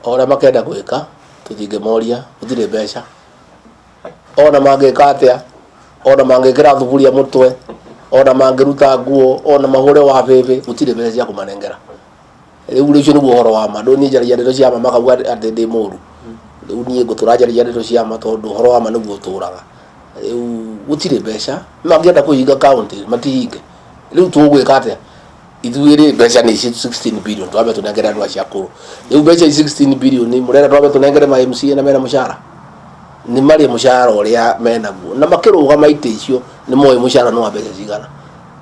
ora makenda gwika tutingemoria gutire mbeca ona mangika atia ona mangikira thuburia mutwe ona mangiruta nguo ona mahure wa bebe gutire mbeca cia kumanengera riu ricio ni uhoro wa ma ndoni njaragia ndeto cia ma makauga ati ndi muru riu nie nguturajaria ndeto cia ma tondu uhoro wa ma niguo turaga riu gutire mbeca mangienda kuhinga county matihinge riu tugwika atia ithuiri mbeca ni 16 billion twabe tunengera andu acia kuru riu mbeca 16 billion ni murera twabe tunengere ma MCA na mena mushara ni mari mushara uria menaguo na makiruga maite icio ni moyo mushara no mbeca cigana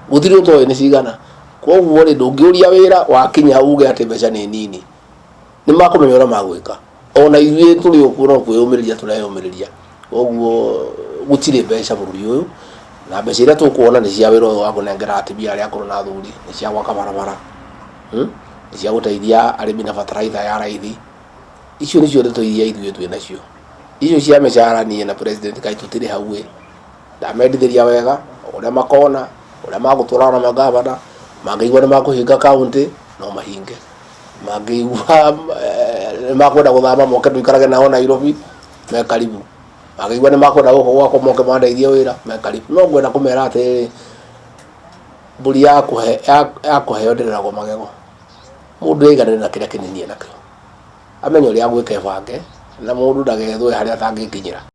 gutire utoe ni cigana koguo ri ndungiuria wira wakinya uge ati mbeca ni nini ni makumenya ura magwika ona ithuĩ turi ukuro kwiyumiriria tureyumiriria koguo gutire mbeca bururi uyu na mbeca iria tukuona ni cia wira wa kunengera atibia aria akuru na athuri ni cia gwaka barabara ni cia guteithia arimi na bataraitha ya raithi icio nicio ndeto iria ithuĩ twi nacio icio cia mĩcara niĩ na president kai tutire hau ndamendithiria wega uria makona uria magutũra na magavana mangĩigua nĩ makũhinga county no mahinge mangĩigua makwenda gũthama moke tuikarage nao Nairobi me karibu mangĩigua nĩ makwenda gũkũ gwakwa moke mandeithie wĩra me karibu no ngwenda kũmera atĩ mbũri yakũheo ndĩreragwo magego mũndũ aiganĩre na kĩrĩa kĩnini enakĩo amenya ũrĩa agwĩka ebange na mũndũ ndagethwe harĩa atangĩkinyĩra.